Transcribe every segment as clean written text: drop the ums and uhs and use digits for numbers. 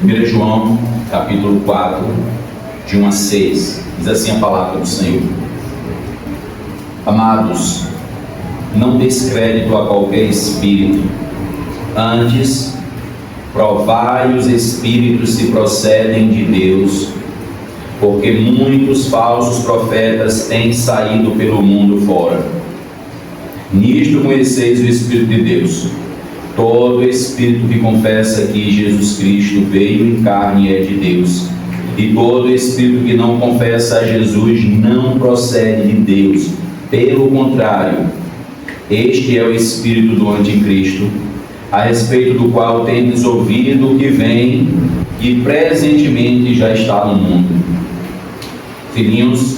1 João, capítulo 4, de 1 a 6, diz assim a palavra do Senhor: Amados, não deis crédito a qualquer espírito, antes provai os espíritos se procedem de Deus, porque muitos falsos profetas têm saído pelo mundo fora. Nisto conheceis o Espírito de Deus. Todo espírito que confessa que Jesus Cristo veio em carne é de Deus, e todo espírito que não confessa a Jesus não procede de Deus. Pelo contrário, este é o espírito do anticristo, a respeito do qual tendes ouvido que vem e presentemente já está no mundo. Filhinhos,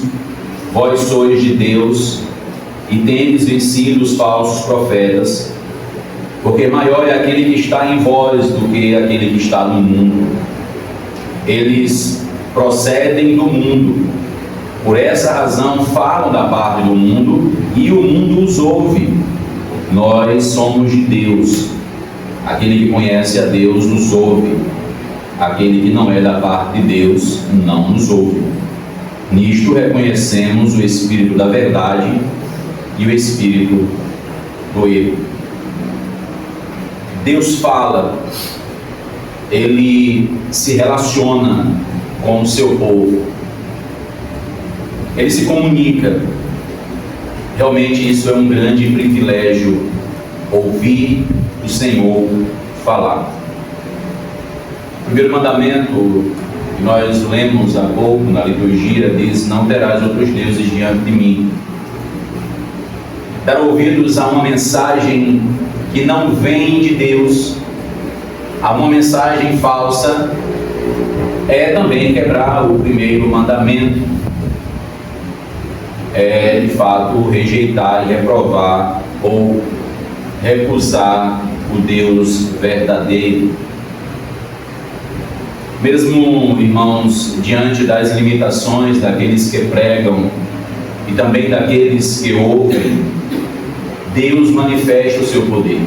vós sois de Deus e tendes vencido os falsos profetas, porque maior é aquele que está em vós do que aquele que está no mundo. Eles procedem do mundo, por essa razão falam da parte do mundo e o mundo os ouve. Nós somos de Deus. Aquele que conhece a Deus nos ouve. Aquele que não é da parte de Deus não nos ouve. Nisto reconhecemos o espírito da verdade e o espírito do erro. Deus fala, Ele se relaciona com o seu povo, Ele se comunica. Realmente isso é um grande privilégio, ouvir o Senhor falar. O primeiro mandamento que nós lemos há pouco na liturgia diz: não terás outros deuses diante de mim. Dar ouvidos a uma mensagem que não vem de Deus, a uma mensagem falsa, é também quebrar o primeiro mandamento. É de fato rejeitar e reprovar ou recusar o Deus verdadeiro. Mesmo, irmãos, diante das limitações daqueles que pregam e também daqueles que ouvem, Deus manifesta o seu poder.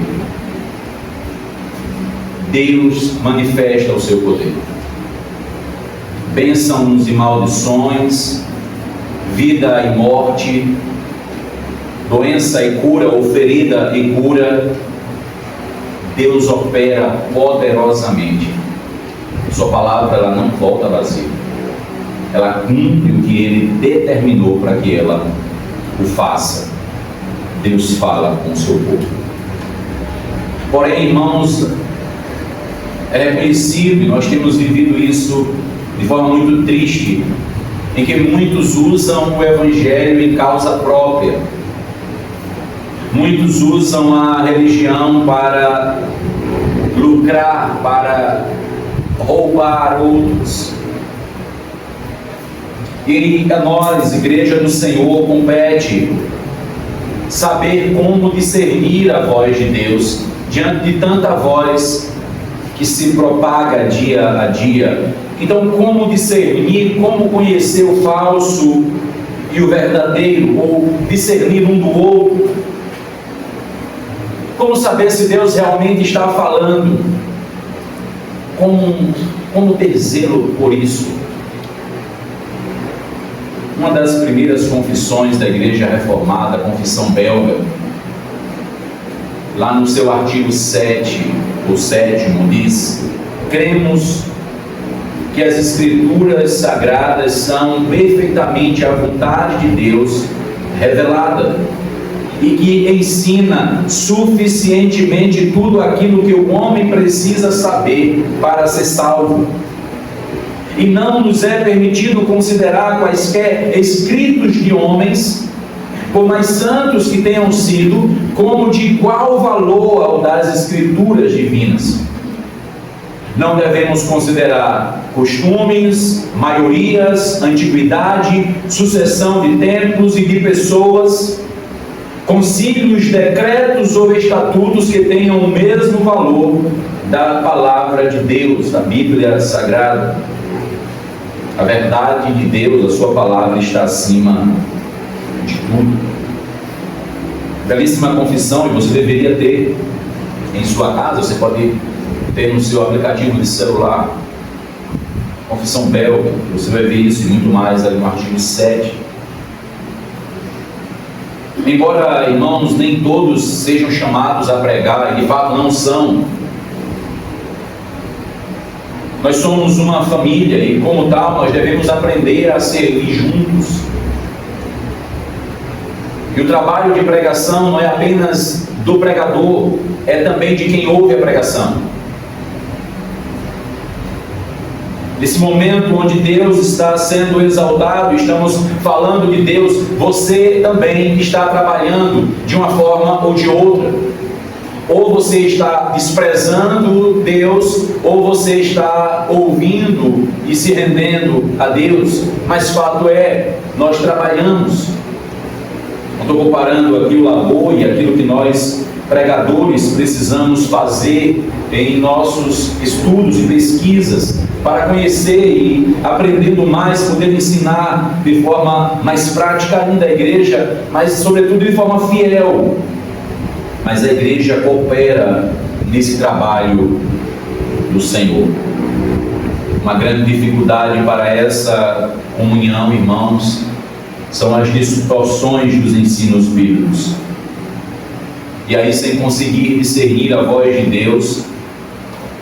Deus manifesta o seu poder. Bênçãos e maldições, vida e morte, doença e cura, ou ferida e cura, Deus opera poderosamente. Sua palavra, ela não volta vazia. Ela cumpre o que Ele determinou para que ela o faça. Deus fala com o seu povo. Porém, irmãos, é reconhecido, e nós temos vivido isso de forma muito triste, em que muitos usam o Evangelho em causa própria. Muitos usam a religião para lucrar, para roubar outros. E a nós, Igreja do Senhor, compete saber como discernir a voz de Deus diante de tanta voz que se propaga dia a dia. Então, como discernir, como conhecer o falso e o verdadeiro, ou discernir um do outro? Como saber se Deus realmente está falando? Como ter zelo por isso? Uma das primeiras confissões da Igreja Reformada, a Confissão Belga, lá no seu artigo 7, o 7º, diz: cremos que as Escrituras Sagradas são perfeitamente a vontade de Deus revelada e que ensina suficientemente tudo aquilo que o homem precisa saber para ser salvo. E não nos é permitido considerar quaisquer escritos de homens, por mais santos que tenham sido, como de igual valor ao das Escrituras divinas. Não devemos considerar costumes, maiorias, antiguidade, sucessão de tempos e de pessoas, concílios, decretos ou estatutos que tenham o mesmo valor da palavra de Deus, da Bíblia Sagrada. A verdade de Deus, a sua palavra, está acima de tudo. Belíssima confissão, e você deveria ter em sua casa. Você pode ter no seu aplicativo de celular confissão belga. Você vai ver isso e muito mais ali no artigo 7. Embora, irmãos, nem todos sejam chamados a pregar, e de fato não são, nós somos uma família e, como tal, nós devemos aprender a servir juntos. E o trabalho de pregação não é apenas do pregador, é também de quem ouve a pregação. Nesse momento onde Deus está sendo exaltado, estamos falando de Deus, você também está trabalhando de uma forma ou de outra. Ou você está desprezando Deus, ou você está ouvindo e se rendendo a Deus. Mas fato é, nós trabalhamos. Não estou comparando aqui o labor e aquilo que nós, pregadores, precisamos fazer em nossos estudos e pesquisas, para conhecer e aprendendo mais, poder ensinar de forma mais prática ainda a igreja, mas sobretudo de forma fiel. Mas a igreja coopera nesse trabalho do Senhor. Uma grande dificuldade para essa comunhão, irmãos, são as distorções dos ensinos bíblicos. E aí, sem conseguir discernir a voz de Deus,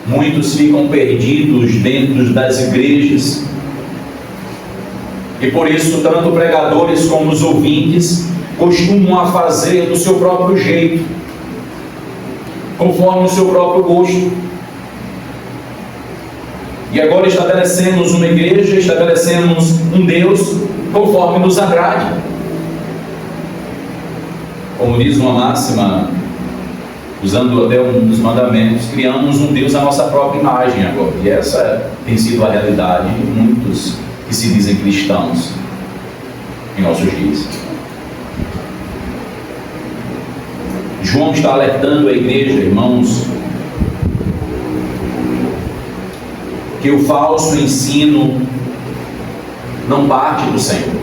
muitos ficam perdidos dentro das igrejas. E por isso, tanto pregadores como os ouvintes costumam a fazer do seu próprio jeito, conforme o seu próprio gosto. E agora estabelecemos uma igreja, estabelecemos um Deus conforme nos agrade. Como diz uma máxima, usando até um dos mandamentos, criamos um Deus à nossa própria imagem agora. E essa tem sido a realidade de muitos que se dizem cristãos em nossos dias. João está alertando a igreja, irmãos, que o falso ensino não parte do Senhor.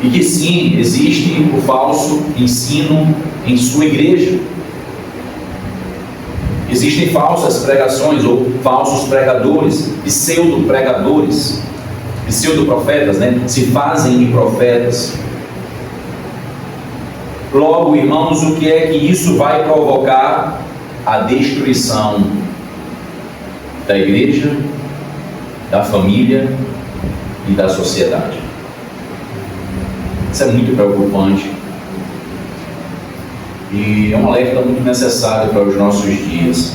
E que sim, existe o falso ensino em sua igreja. Existem falsas pregações ou falsos pregadores, pseudo-pregadores, pseudo-profetas, né? Se fazem de profetas. Logo, irmãos, o que é que isso vai provocar? A destruição da igreja, da família e da sociedade. Isso é muito preocupante e é um alerta muito necessário para os nossos dias,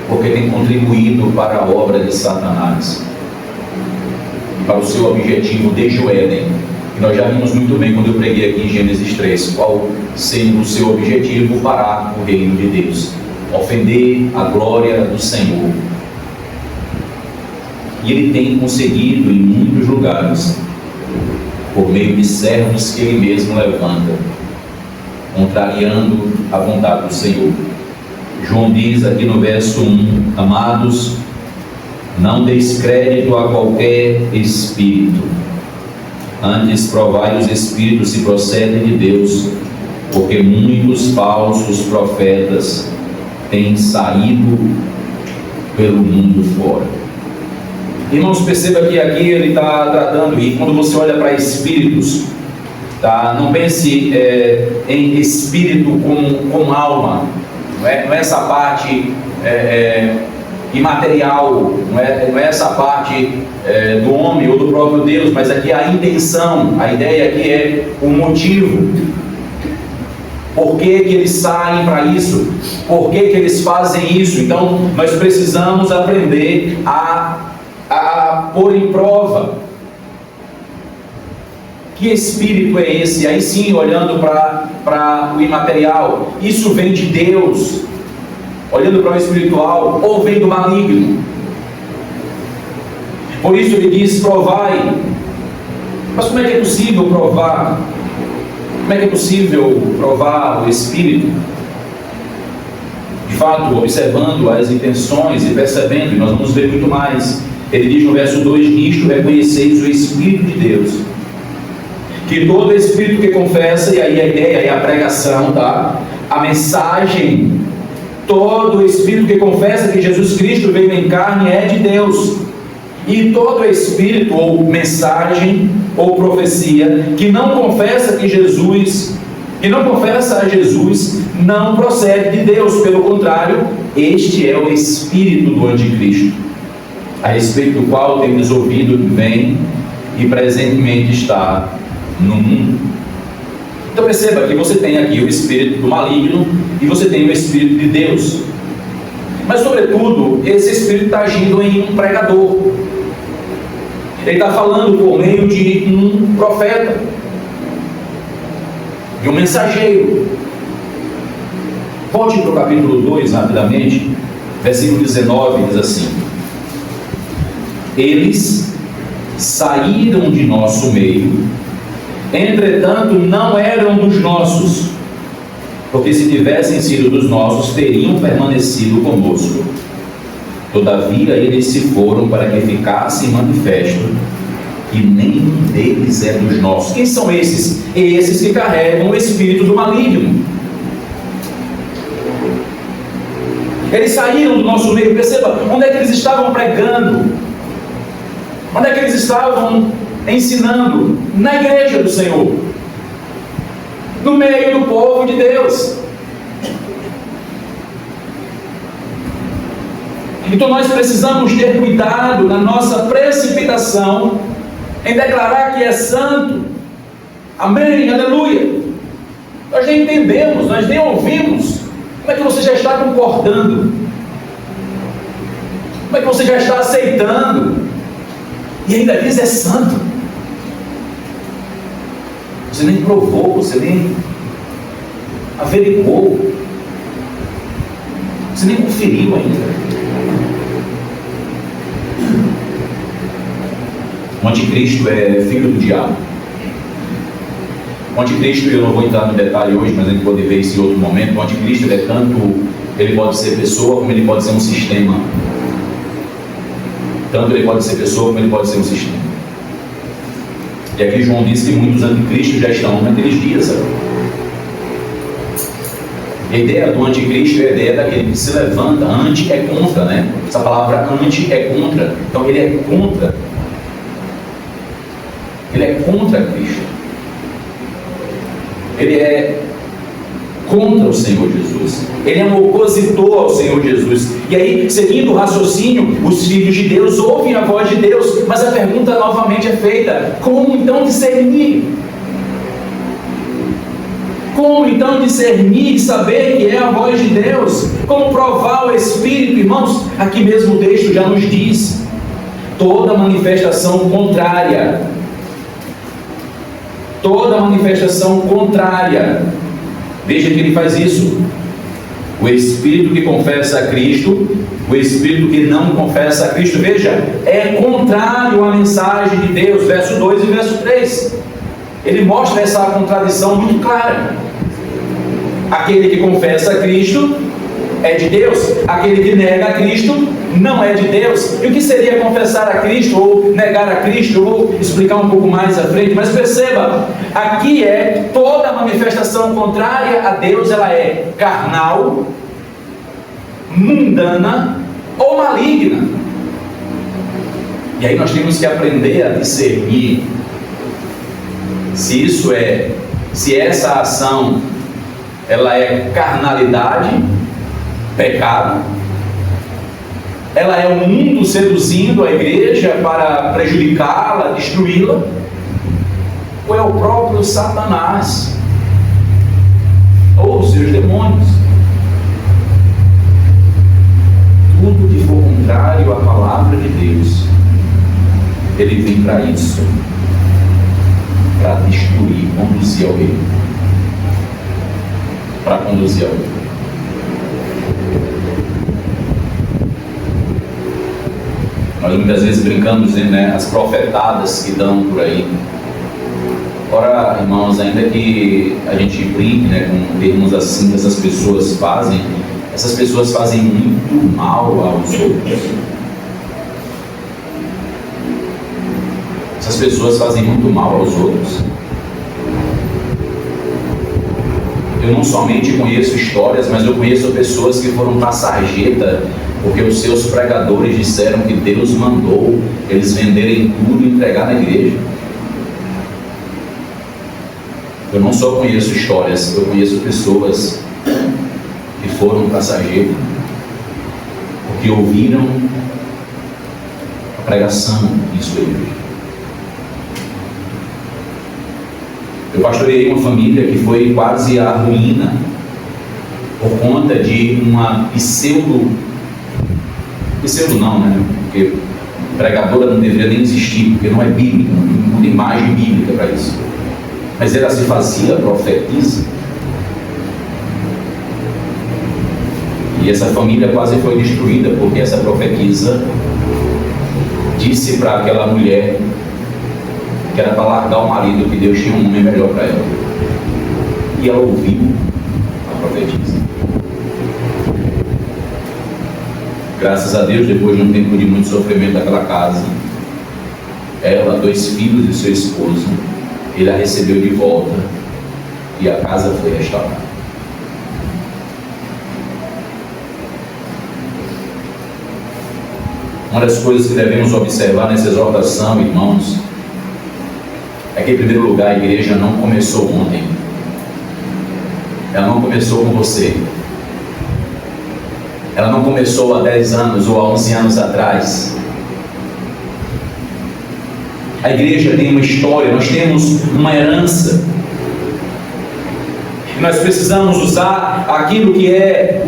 porque tem contribuído para a obra de Satanás e para o seu objetivo desde o Éden. E nós já vimos muito bem quando eu preguei aqui em Gênesis 3, qual sendo o seu objetivo: parar o reino de Deus, ofender a glória do Senhor. E ele tem conseguido em muitos lugares, por meio de servos que ele mesmo levanta, contrariando a vontade do Senhor. João diz aqui no verso 1: amados, não deis crédito a qualquer espírito, antes provai os espíritos se procedem de Deus, porque muitos falsos profetas têm saído pelo mundo fora. Irmãos, perceba que aqui ele está tratando, e quando você olha para espíritos, tá? Não pense em espírito como alma, não é essa parte imaterial, não é essa parte do homem ou do próprio Deus, mas aqui a intenção, a ideia aqui é o motivo. Por que eles saem para isso? Por que eles fazem isso? Então, nós precisamos aprender a pôr em prova que espírito é esse. Aí sim, olhando para o imaterial, isso vem de Deus. Olhando para o espiritual, ou vem do maligno. Por isso ele diz: provai. Mas como é que é possível provar? Como é que é possível provar o espírito? De fato, observando as intenções e percebendo, e nós vamos ver muito mais. Ele diz no verso 2: nisto reconheceis o Espírito de Deus, que todo espírito que confessa, e aí a ideia é a pregação, tá? A mensagem, todo espírito que confessa que Jesus Cristo veio em carne é de Deus. E todo espírito, ou mensagem, ou profecia, que não confessa a Jesus, não procede de Deus. Pelo contrário, este é o espírito do anticristo, a respeito do qual temos ouvido que vem e presentemente está no mundo. Então perceba que você tem aqui o espírito do maligno e você tem o espírito de Deus. Mas sobretudo, esse espírito está agindo em um pregador. Ele está falando por meio de um profeta, de um mensageiro. Volte para o capítulo 2 rapidamente, versículo 19, diz assim: eles saíram de nosso meio, entretanto não eram dos nossos, porque se tivessem sido dos nossos, teriam permanecido conosco. Todavia eles se foram para que ficasse manifesto que nenhum deles é dos nossos. Quem são esses? Esses que carregam o espírito do maligno. Eles saíram do nosso meio. Perceba, onde é que eles estavam pregando? Onde é que eles estavam ensinando? Na igreja do Senhor, no meio do povo de Deus. Então nós precisamos ter cuidado na nossa precipitação em declarar que é santo. Amém, aleluia. Nós nem entendemos, nós nem ouvimos. Como é que você já está concordando? Como é que você já está aceitando? E ainda diz é santo. Você nem provou, você nem averiguou, você nem conferiu ainda. O anticristo é filho do diabo. O anticristo, eu não vou entrar no detalhe hoje, mas a gente pode ver isso em outro momento. O anticristo ele é tanto, ele pode ser pessoa como ele pode ser um sistema. Tanto ele pode ser pessoa como ele pode ser um sistema. E aqui João diz que muitos anticristos já estão naqueles dias. Sabe? A ideia do anticristo é a ideia daquele que se levanta. Anti é contra, né? Essa palavra anti é contra. Então ele é contra. Ele é contra Cristo. Ele é contra o Senhor Jesus. Ele é um opositor ao Senhor Jesus. E aí, seguindo o raciocínio, os filhos de Deus ouvem a voz de Deus. Mas a pergunta novamente é feita: como então discernir? Como então discernir e saber que é a voz de Deus? Como provar o Espírito? Irmãos, aqui mesmo o texto já nos diz: toda manifestação contrária. Toda manifestação contrária. Veja que ele faz isso. O espírito que confessa a Cristo, o espírito que não confessa a Cristo, veja, é contrário à mensagem de Deus. Verso 2 e verso 3. Ele mostra essa contradição muito clara. Aquele que confessa a Cristo é de Deus, aquele que nega a Cristo não é de Deus. E o que seria confessar a Cristo ou negar a Cristo? Eu vou explicar um pouco mais à frente, mas perceba, aqui é toda manifestação contrária a Deus, ela é carnal, mundana ou maligna. E aí nós temos que aprender a discernir se essa ação ela é carnalidade, pecado, ela é o mundo seduzindo a igreja para prejudicá-la, destruí-la, ou é o próprio Satanás ou os seus demônios. Tudo que for contrário à palavra de Deus, ele vem para isso, para destruir, conduzir alguém, para conduzir alguém. Nós muitas vezes brincamos dizendo, né, as profetadas que dão por aí. Ora, irmãos, ainda que a gente brinque, né, com termos assim que essas pessoas fazem muito mal aos outros. Essas pessoas fazem muito mal aos outros. Eu não somente conheço histórias, mas eu conheço pessoas que foram para a sarjeta porque os seus pregadores disseram que Deus mandou eles venderem tudo e entregar na igreja. Eu não só conheço histórias, eu conheço pessoas que foram para a sarjeta porque ouviram a pregação de sua igreja. Eu pastoreei uma família que foi quase à ruína por conta de uma pseudo não, né? Porque pregadora não deveria nem existir, porque não é bíblico, não tem imagem bíblica para isso. Mas ela se fazia profetisa. E essa família quase foi destruída, porque essa profetisa disse para aquela mulher que era para largar o marido, que Deus tinha um homem melhor para ela. E ela ouviu a profetisa. Graças a Deus, depois de um tempo de muito sofrimento daquela casa, ela, 2 filhos e seu esposo, ele a recebeu de volta e a casa foi restaurada. Uma das coisas que devemos observar nessa exortação, irmãos, é que, em primeiro lugar, a igreja não começou ontem. Ela não começou com você. Ela não começou há 10 anos ou há 11 anos atrás. A igreja tem uma história, nós temos uma herança. E nós precisamos usar aquilo que é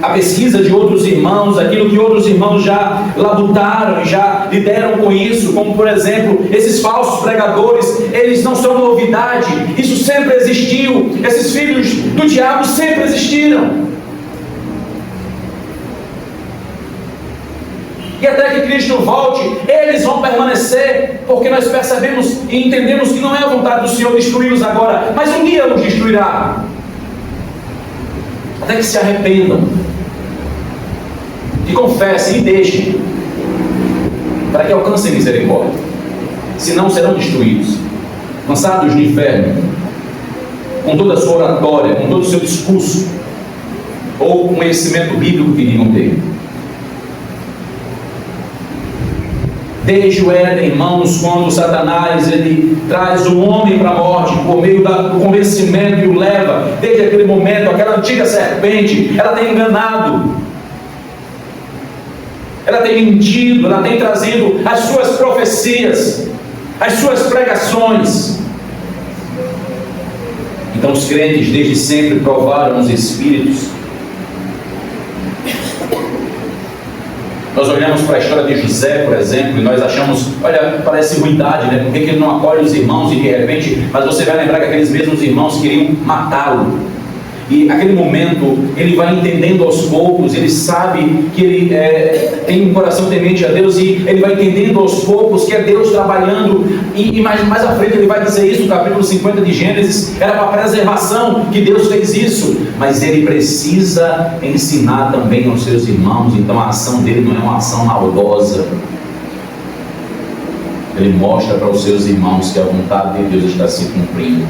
a pesquisa de outros irmãos, aquilo que outros irmãos já labutaram, já lideram com isso, como por exemplo, esses falsos pregadores, eles não são novidade, isso sempre existiu, esses filhos do diabo sempre existiram. E até que Cristo volte, eles vão permanecer, porque nós percebemos e entendemos que não é a vontade do Senhor destruí-los agora, mas um dia os destruirá. Até que se arrependam, que confessem e deixem, para que alcancem misericórdia. Senão serão destruídos, lançados no inferno, com toda a sua oratória, com todo o seu discurso, ou o conhecimento bíblico que digam ter. Desde o Éden, irmãos, quando Satanás ele traz o homem para a morte por meio do convencimento e o leva, desde aquele momento, aquela antiga serpente, ela tem enganado, ela tem mentido, ela tem trazido as suas profecias, as suas pregações. Então os crentes desde sempre provaram os espíritos. Nós olhamos para a história de José, por exemplo, e nós achamos, olha, parece ruindade, né? Por que ele não acolhe os irmãos e de repente, mas você vai lembrar que aqueles mesmos irmãos queriam matá-lo. E naquele momento, ele vai entendendo aos poucos, ele sabe que ele tem um coração temente a Deus e ele vai entendendo aos poucos que é Deus trabalhando. E mais à frente ele vai dizer isso, no capítulo 50 de Gênesis, era para a preservação que Deus fez isso. Mas ele precisa ensinar também aos seus irmãos, então a ação dele não é uma ação maldosa. Ele mostra para os seus irmãos que a vontade de Deus está se cumprindo.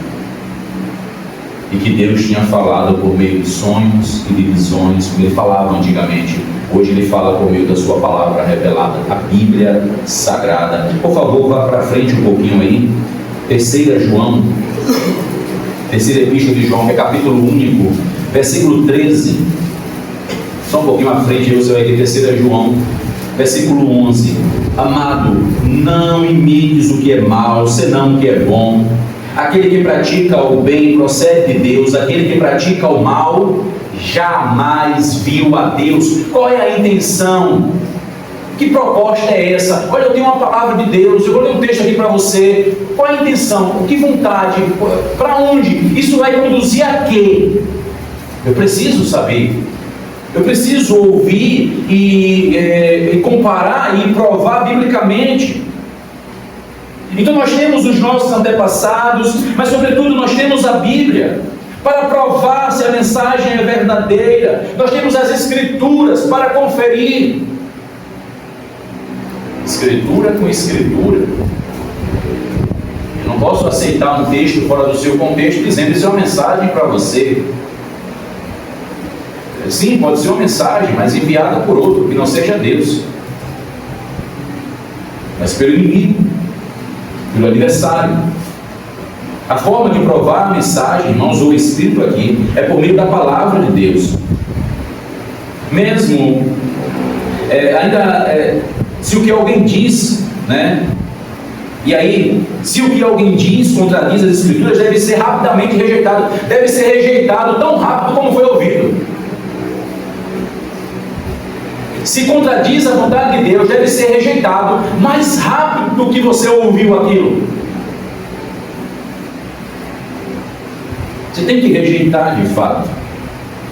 E que Deus tinha falado por meio de sonhos e de visões, como ele falava antigamente. Hoje ele fala por meio da sua palavra revelada, a Bíblia Sagrada. Por favor, vá para frente um pouquinho aí. 3 João, 3ª Epístola de João, que é capítulo único, versículo 13. Só um pouquinho à frente, aí você vai ter 3 João, versículo 11. Amado, não imites o que é mal, senão o que é bom. Aquele que pratica o bem procede de Deus, aquele que pratica o mal jamais viu a Deus. Qual é a intenção? Que proposta é essa? Olha, eu tenho uma palavra de Deus, eu vou ler um texto aqui para você. Qual é a intenção? Que vontade? Para onde? Isso vai conduzir a quê? Eu preciso saber. Eu preciso ouvir e comparar e provar biblicamente. Então nós temos os nossos antepassados, mas sobretudo nós temos a Bíblia para provar se a mensagem é verdadeira. Nós temos as Escrituras para conferir. Escritura com Escritura. Não posso aceitar um texto fora do seu contexto dizendo isso é uma mensagem para você. Sim, pode ser uma mensagem, mas enviada por outro, que não seja Deus. Mas pelo inimigo, pelo adversário. A forma de provar a mensagem, irmãos, o Espírito aqui, é por meio da palavra de Deus. Mesmo, se o que alguém diz, né? E aí, se o que alguém diz contradiz as Escrituras, deve ser rapidamente rejeitado. Deve ser rejeitado tão rápido como foi ouvido. Se contradiz a vontade de Deus, deve ser rejeitado mais rápido do que você ouviu aquilo. Você tem que rejeitar de fato.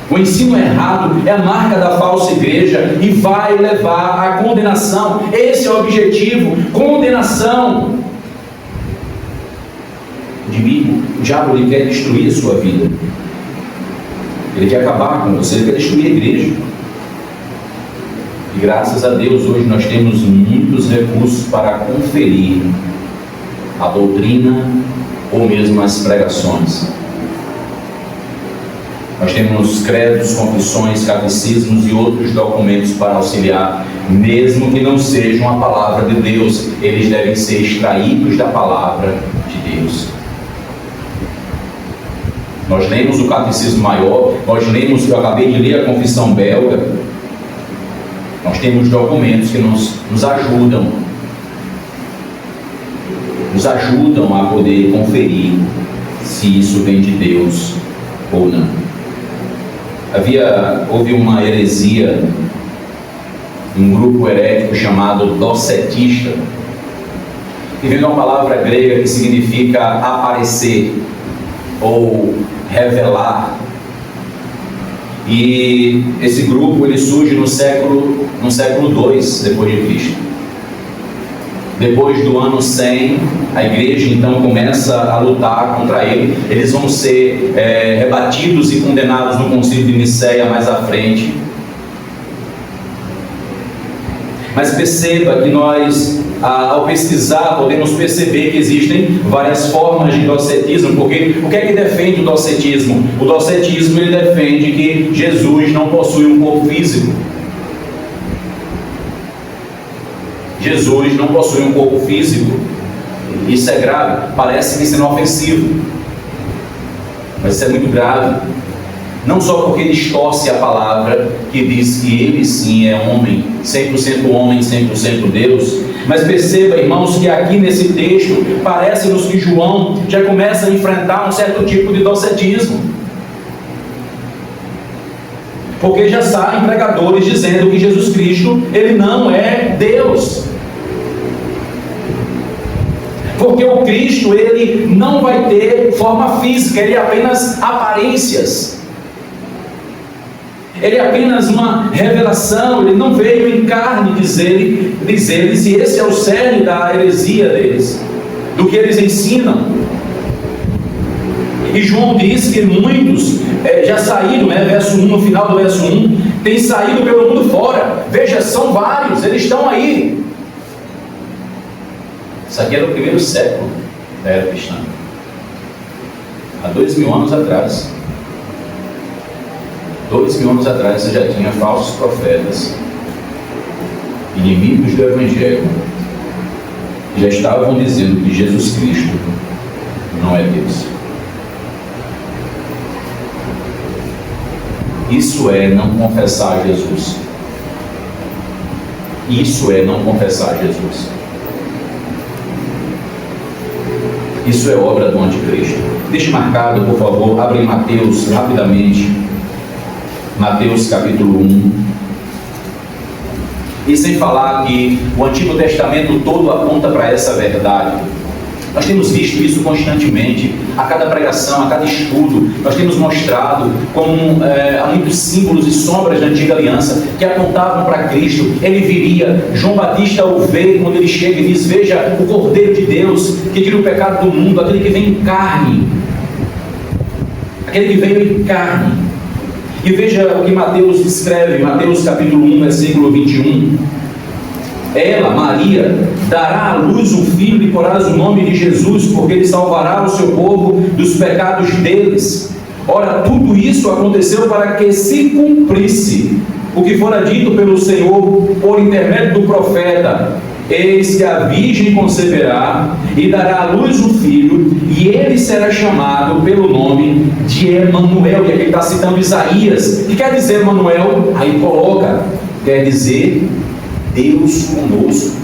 O ensino errado é a marca da falsa igreja e vai levar à condenação. Esse é o objetivo, condenação. O diabo ele quer destruir a sua vida. Ele quer acabar com você, ele quer destruir a igreja. E graças a Deus hoje nós temos muitos recursos para conferir a doutrina ou mesmo as pregações. Nós temos credos, confissões, catecismos e outros documentos para auxiliar, mesmo que não sejam a palavra de Deus, eles devem ser extraídos da palavra de Deus. Nós lemos o Catecismo Maior, eu acabei de ler a Confissão Belga. Nós temos documentos que nos ajudam a poder conferir se isso vem de Deus ou não. Houve uma heresia, um grupo herético chamado docetista, que vem de uma palavra grega que significa aparecer ou revelar. E esse grupo ele surge no século II depois de Cristo. Depois do ano 100, a igreja então começa a lutar contra ele. Eles vão ser rebatidos e condenados no concílio de Nicéia mais à frente. Mas perceba que nós, ao pesquisar, podemos perceber que existem várias formas de docetismo, porque o que é que defende o docetismo? O docetismo ele defende que Jesus não possui um corpo físico. Jesus não possui um corpo físico. Isso é grave, parece me sendo ofensivo, mas isso é muito grave. Não só porque distorce a palavra que diz que ele sim é homem, 100% homem, 100% Deus, mas perceba, irmãos, que aqui nesse texto parece-nos que João já começa a enfrentar um certo tipo de docetismo, porque já saem pregadores dizendo que Jesus Cristo ele não é Deus. Porque o Cristo ele não vai ter forma física, ele é apenas aparências. Ele é apenas uma revelação, ele não veio em carne, diz eles, e esse é o cerne da heresia deles, do que eles ensinam. E João diz que muitos já saíram, verso 1, no final do verso 1, têm saído pelo mundo fora. Veja, são vários, eles estão aí. Isso aqui era o primeiro século da era cristã, há 2000 anos atrás. 2000 anos atrás você já tinha falsos profetas, inimigos do Evangelho, que já estavam dizendo que Jesus Cristo não é Deus. Isso é não confessar Jesus. Isso é não confessar Jesus. Isso é obra do anticristo. Deixe marcado, por favor, abre Mateus rapidamente. Mateus capítulo 1. E sem falar que o Antigo Testamento todo aponta para essa verdade. Nós temos visto isso constantemente, a cada pregação, a cada estudo. Nós temos mostrado como há muitos símbolos e sombras da Antiga Aliança que apontavam para Cristo. Ele viria, João Batista o vê quando ele chega e diz: veja o Cordeiro de Deus que tira o pecado do mundo, aquele que vem em carne, aquele que veio em carne. E veja o que Mateus escreve, Mateus capítulo 1, versículo 21. ela, Maria, dará à luz um filho e porás o nome de Jesus, porque ele salvará o seu povo dos pecados deles. Ora, tudo isso aconteceu para que se cumprisse o que fora dito pelo Senhor por intermédio do profeta: eis que a virgem conceberá e dará à luz um filho, e ele será chamado pelo nome de Emanuel. E aqui está citando Isaías. O que quer dizer Emanuel? Aí coloca, quer dizer Deus conosco.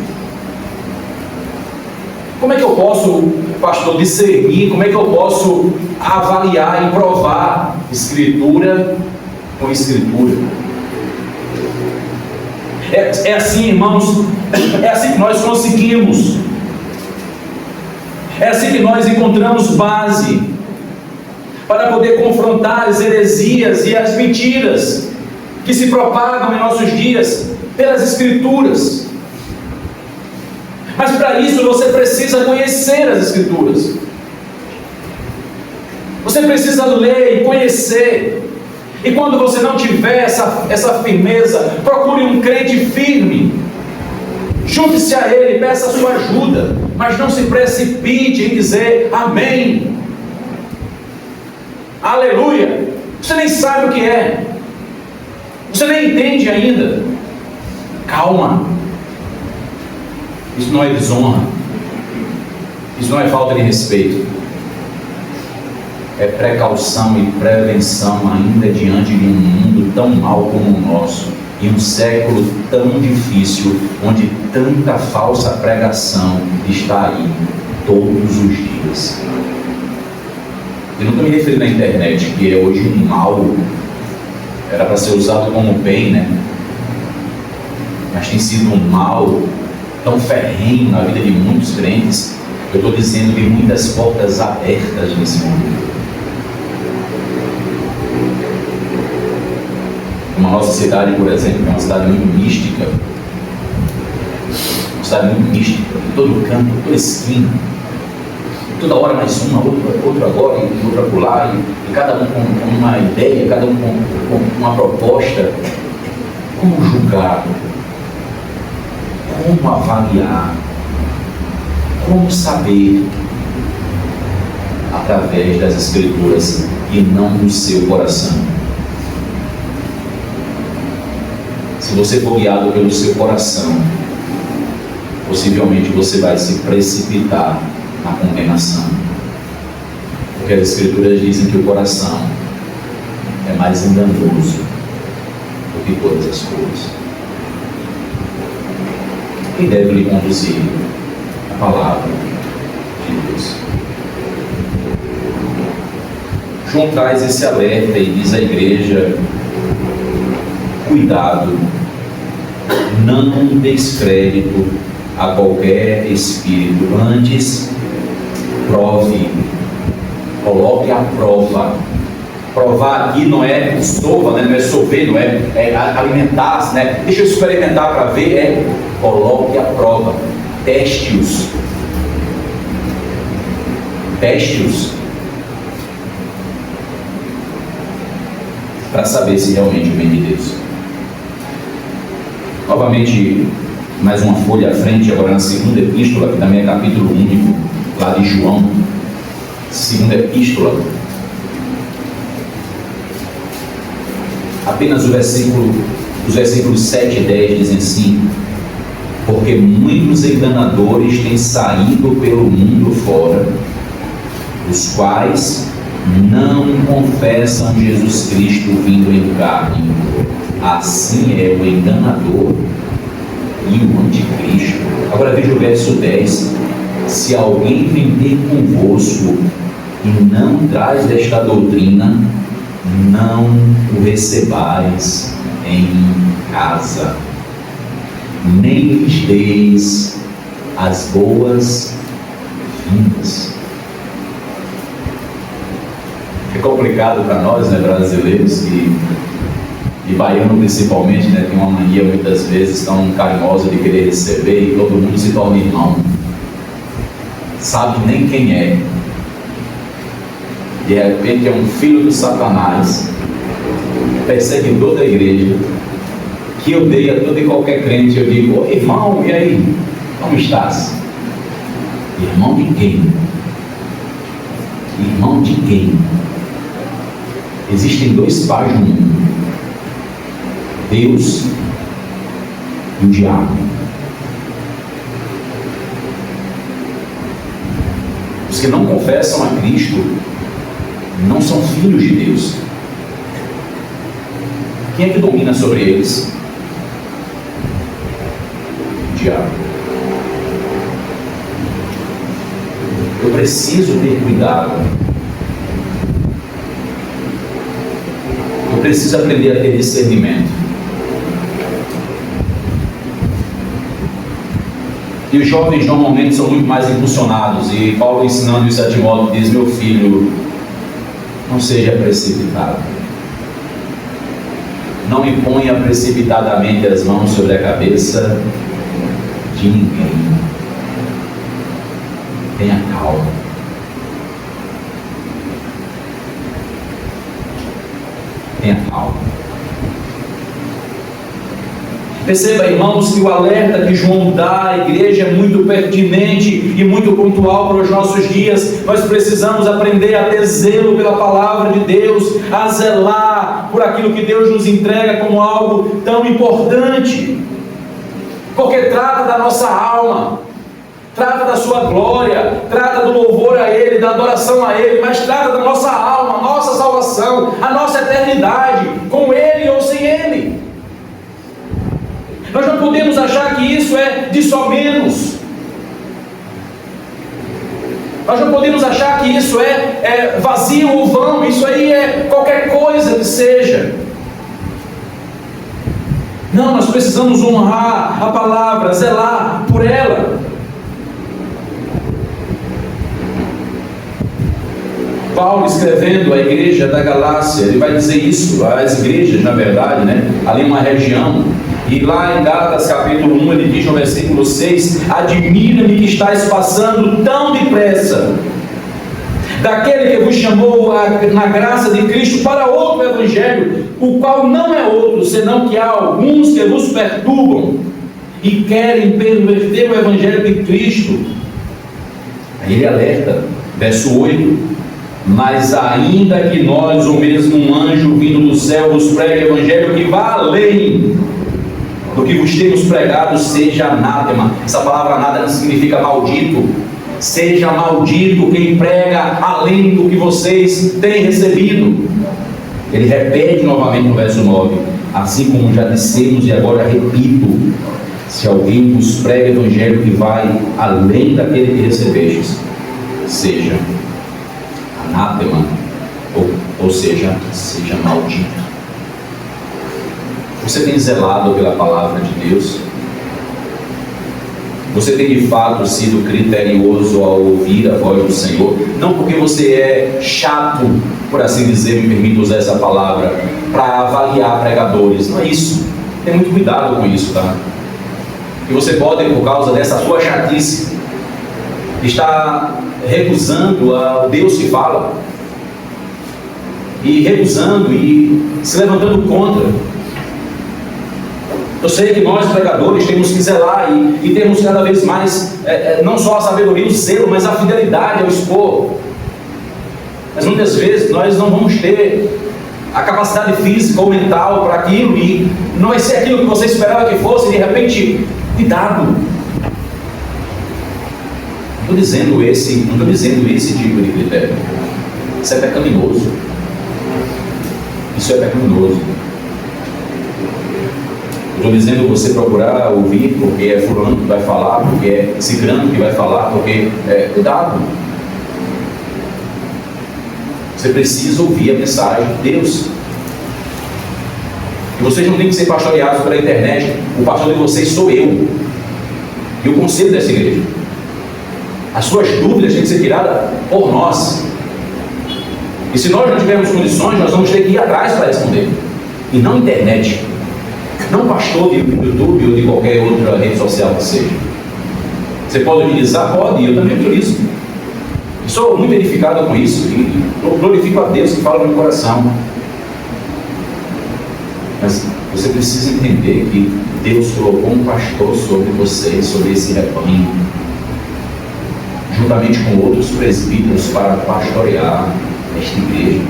Como é que eu posso, pastor, discernir? Como é que eu posso avaliar e provar Escritura com Escritura? É assim, irmãos, é assim que nós conseguimos, é assim que nós encontramos base para poder confrontar as heresias e as mentiras que se propagam em nossos dias pelas Escrituras. Mas para isso você precisa conhecer as Escrituras, você precisa ler e conhecer. E quando você não tiver essa firmeza, procure um crente firme, junte-se a ele, peça a sua ajuda, mas não se precipite em dizer amém, aleluia. Você nem sabe o que é, você nem entende ainda. Calma, isso não é desonra, isso não é falta de respeito, é precaução e prevenção ainda diante de um mundo tão mau como o nosso, em um século tão difícil, onde tanta falsa pregação está aí todos os dias. Eu não estou me referindo à internet, que é hoje um mal, era para ser usado como bem, né? Mas tem sido um mal tão ferrenho na vida de muitos crentes. Eu estou dizendo de muitas portas abertas nesse mundo. Como a nossa cidade, por exemplo, é uma cidade muito mística, em todo canto, toda esquina, toda hora mais uma, outra agora, e outra acolá, e cada um com uma ideia, cada um com uma proposta. Como julgar? Como avaliar? Como saber? Através das Escrituras e não do seu coração. Se você for guiado pelo seu coração, possivelmente você vai se precipitar na condenação, porque as Escrituras dizem que o coração é mais enganoso do que todas as coisas. Quem deve lhe conduzir? A palavra de Deus. João traz esse alerta e diz à igreja: cuidado, não descrédito a qualquer espírito, antes prove, coloque à prova. Provar aqui não é sova, né? Não é sorver, não é alimentar-se, né? Deixa eu experimentar para ver, coloque à prova, teste-os, para saber se realmente vem de Deus. Novamente, mais uma folha à frente, agora na segunda epístola, que também é capítulo único, lá de João, segunda epístola, apenas os versículos 7 e 10 dizem assim: porque muitos enganadores têm saído pelo mundo fora, os quais não confessam Jesus Cristo vindo em carne. Assim é o enganador e o anticristo. Agora veja o verso 10: se alguém vem ter convosco e não traz desta doutrina, não o recebais em casa, nem lhes deis as boas-vindas. É complicado para nós, né, brasileiros, e baiano principalmente, né, tem uma mania muitas vezes tão carinhosa de querer receber, e todo mundo se torna irmão, sabe nem quem é, de repente é um filho do Satanás, perseguidor da igreja, que eu dei a todo e qualquer crente. Eu digo: ô irmão, e aí? Como estás? Irmão de quem? Irmão de quem? Existem dois pais no mundo: Deus e o diabo. Os que não confessam a Cristo não são filhos de Deus. Quem é que domina sobre eles? O diabo. Eu preciso ter cuidado. Eu preciso aprender a ter discernimento. E os jovens normalmente são muito mais impulsionados. E Paulo, ensinando isso a Timóteo, diz: meu filho, não seja precipitado. Não imponha precipitadamente as mãos sobre a cabeça de ninguém. Tenha calma. Tenha calma. Perceba, irmãos, que o alerta que João dá à igreja é muito pertinente e muito pontual para os nossos dias. Nós precisamos aprender a ter zelo pela palavra de Deus, a zelar por aquilo que Deus nos entrega como algo tão importante, porque trata da nossa alma, trata da sua glória, trata do louvor a Ele, da adoração a Ele, mas trata da nossa alma, nossa salvação, a nossa eternidade, com Ele ou sem Ele. Nós não podemos achar que isso é de somenos. Nós não podemos achar que isso é vazio ou vão. Isso aí é qualquer coisa que seja. Não, nós precisamos honrar a palavra, zelar por ela. Paulo, escrevendo à igreja da Galácia, ele vai dizer isso, às igrejas, na verdade, ali uma região. E lá em Gálatas capítulo 1, ele diz no versículo 6: admira-me que estáis passando tão depressa daquele que vos chamou na graça de Cristo para outro evangelho, o qual não é outro, senão que há alguns que vos perturbam e querem perverter o evangelho de Cristo. Aí ele alerta, verso 8: mas ainda que nós, ou mesmo um anjo vindo do céu, vos pregue o evangelho que vá além do que vos temos pregado, seja anátema. Essa palavra anátema significa maldito. Seja maldito quem prega além do que vocês têm recebido. Ele repete novamente no verso 9: assim como já dissemos e agora repito, se alguém vos prega o evangelho que vai além daquele que recebestes, seja anátema, ou seja, seja maldito. Você tem zelado pela palavra de Deus? Você tem de fato sido criterioso ao ouvir a voz do Senhor? Não porque você é chato, por assim dizer, me permito usar essa palavra, para avaliar pregadores. Não é isso. Tenha muito cuidado com isso, tá? Que você pode, por causa dessa sua chatice, estar recusando a Deus que fala, e recusando e se levantando contra. Eu sei que nós, pregadores, temos que zelar e temos cada vez mais, não só a sabedoria, o zelo, mas a fidelidade ao expor. Mas muitas vezes nós não vamos ter a capacidade física ou mental para aquilo, e não vai ser aquilo que você esperava que fosse, e de repente, cuidado. Não estou dizendo esse tipo de critério. Isso é pecaminoso. Isso é pecaminoso. Estou dizendo você procurar ouvir porque é fulano que vai falar, porque é ciclano que vai falar, porque cuidado. Você precisa ouvir a mensagem de Deus. E vocês não têm que ser pastoreados pela internet. O pastor de vocês sou eu e o conselho dessa igreja. As suas dúvidas têm que ser tiradas por nós. E se nós não tivermos condições, nós vamos ter que ir atrás para responder. E não internet. Não pastor de YouTube ou de qualquer outra rede social que seja. Você pode utilizar? Pode, eu também utilizo. Sou muito edificado com isso e glorifico a Deus que fala no meu coração. Mas você precisa entender que Deus colocou um pastor sobre você, sobre esse rebanho, juntamente com outros presbíteros, para pastorear esta igreja.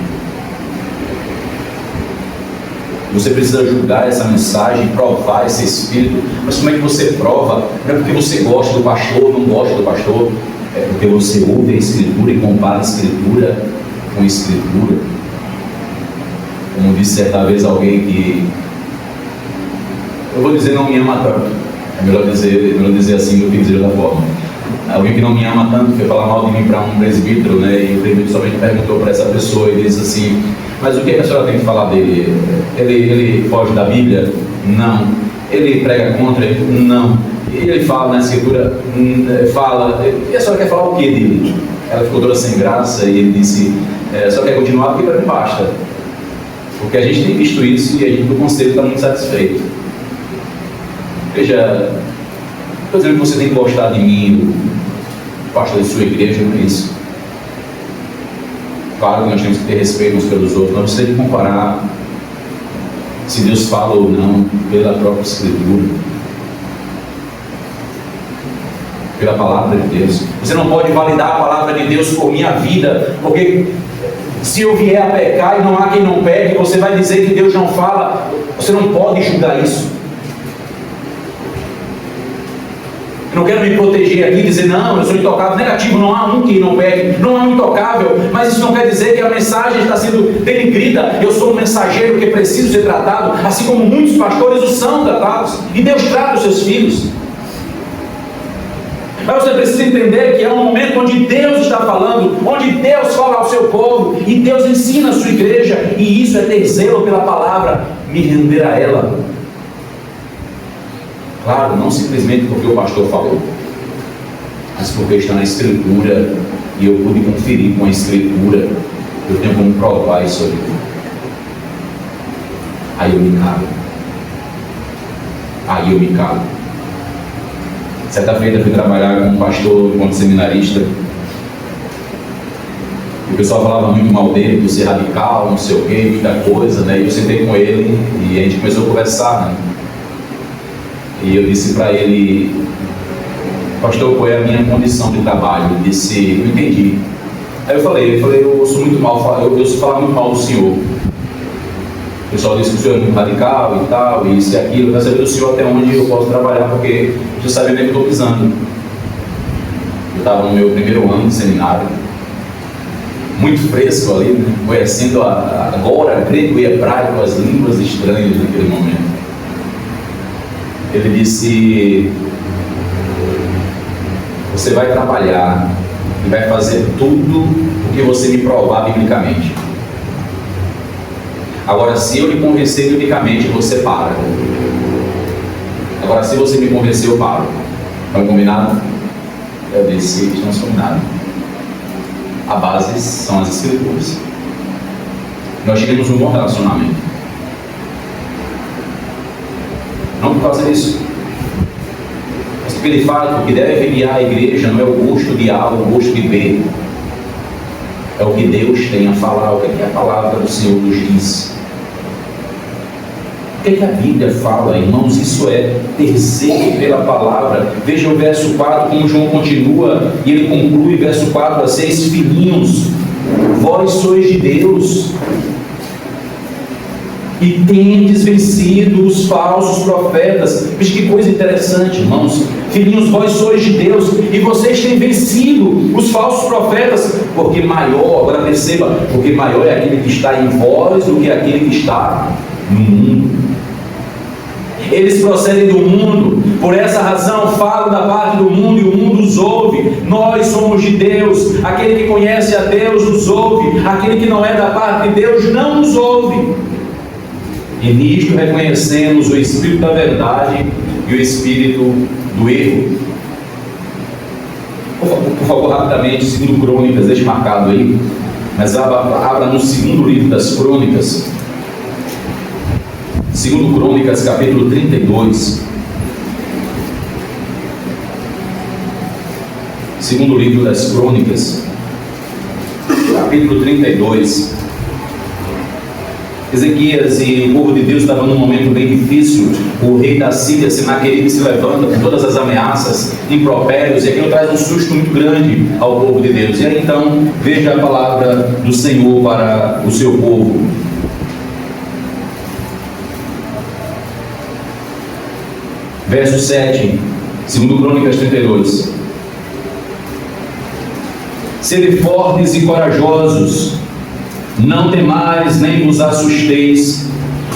Você precisa julgar essa mensagem, provar esse espírito. Mas como é que você prova? Não é porque você gosta do pastor, não gosta do pastor. É porque você ouve a Escritura e compara a Escritura com a Escritura. Como disse certa vez alguém que... eu vou dizer não me ama tanto. É melhor dizer assim do que dizer da forma. Alguém que não me ama tanto foi falar mal de mim para um presbítero, né? E o presbítero somente perguntou para essa pessoa e disse assim: mas o que a senhora tem que falar dele? Ele foge da Bíblia? Não. Ele prega contra? Não. Ele fala na Escritura? Fala. E a senhora quer falar o que dele? Ela ficou toda sem graça e ele disse: a senhora quer continuar? Porque para mim basta. Porque a gente tem visto isso e a gente do conselho está muito satisfeito. Veja, estou dizendo que você tem que gostar de mim, o pastor da sua igreja, não é isso. Claro que nós temos que ter respeito uns pelos outros, nós precisamos comparar se Deus fala ou não pela própria Escritura, pela palavra de Deus. Você não pode validar a palavra de Deus por minha vida, porque se eu vier a pecar e não há quem não peque, você vai dizer que Deus não fala. Você não pode julgar isso. Eu não quero me proteger aqui e dizer, não, eu sou intocável. Negativo, não há um que não pegue, não há um intocável. Mas isso não quer dizer que a mensagem está sendo denigrida. Eu sou um mensageiro que preciso ser tratado, assim como muitos pastores o são tratados. E Deus trata os seus filhos. Mas você precisa entender que é um momento onde Deus está falando, onde Deus fala ao seu povo, e Deus ensina a sua igreja, e isso é ter zelo pela palavra, me render a ela. Claro, não simplesmente porque o pastor falou, mas porque está na Escritura, e eu pude conferir com a Escritura, eu tenho como provar isso ali. Aí eu me calo. Certa feita fui trabalhar com um pastor enquanto seminarista. E o pessoal falava muito mal dele, por ser radical, não sei o que, muita coisa, né? E eu sentei com ele e a gente começou a conversar, né? E eu disse para ele: pastor, qual é a minha condição de trabalho? Ele disse: não entendi. Aí eu falei, eu sou muito mal, eu falo muito mal do senhor. O pessoal disse que o senhor é muito radical e tal, e isso e aquilo. Eu quero saber do senhor até onde eu posso trabalhar, porque eu sabia onde é que eu estou pisando. Eu estava no meu primeiro ano de seminário, muito fresco ali, né? Conhecendo agora grego e hebraico, as línguas estranhas naquele momento. Ele disse: você vai trabalhar e vai fazer tudo o que você me provar biblicamente. Agora, se eu lhe convencer biblicamente, você para. Agora, se você me convencer, eu paro. Estão combinados? Eu disse: estamos combinados. A base são as Escrituras. Nós tivemos um bom relacionamento. Não por causa disso, mas porque ele fala que o que deve guiar a igreja não é o gosto de A ou o gosto de B. É o que Deus tem a falar, o que a palavra do Senhor nos diz. O que a Bíblia fala, irmãos? Isso é ter zelo pela palavra. Veja o verso 4, como João continua, e ele conclui, verso 4 a 6, filhinhos, vós sois de Deus, e tendes vencido os falsos profetas. Veja que coisa interessante, irmãos. Filhinhos, vós sois de Deus, e vocês têm vencido os falsos profetas, porque maior, agora perceba, porque maior é aquele que está em vós do que aquele que está no mundo. Eles procedem do mundo, por essa razão falam da parte do mundo e o mundo os ouve. Nós somos de Deus, aquele que conhece a Deus nos ouve, aquele que não é da parte de Deus não nos ouve. E nisto reconhecemos o Espírito da verdade e o Espírito do erro. Por favor, rapidamente, 2 Crônicas, deixe marcado aí, mas abra no segundo livro das Crônicas, 2 Crônicas, capítulo 32. Segundo livro das Crônicas, capítulo 32. Ezequias e o povo de Deus estavam num momento bem difícil. O rei da Síria, Senaqueribe, se levanta com todas as ameaças, impropérios, e aquilo traz um susto muito grande ao povo de Deus. E aí então, veja a palavra do Senhor para o seu povo. Verso 7, 2 Crônicas 32. Sede fortes e corajosos, não temais nem vos assusteis,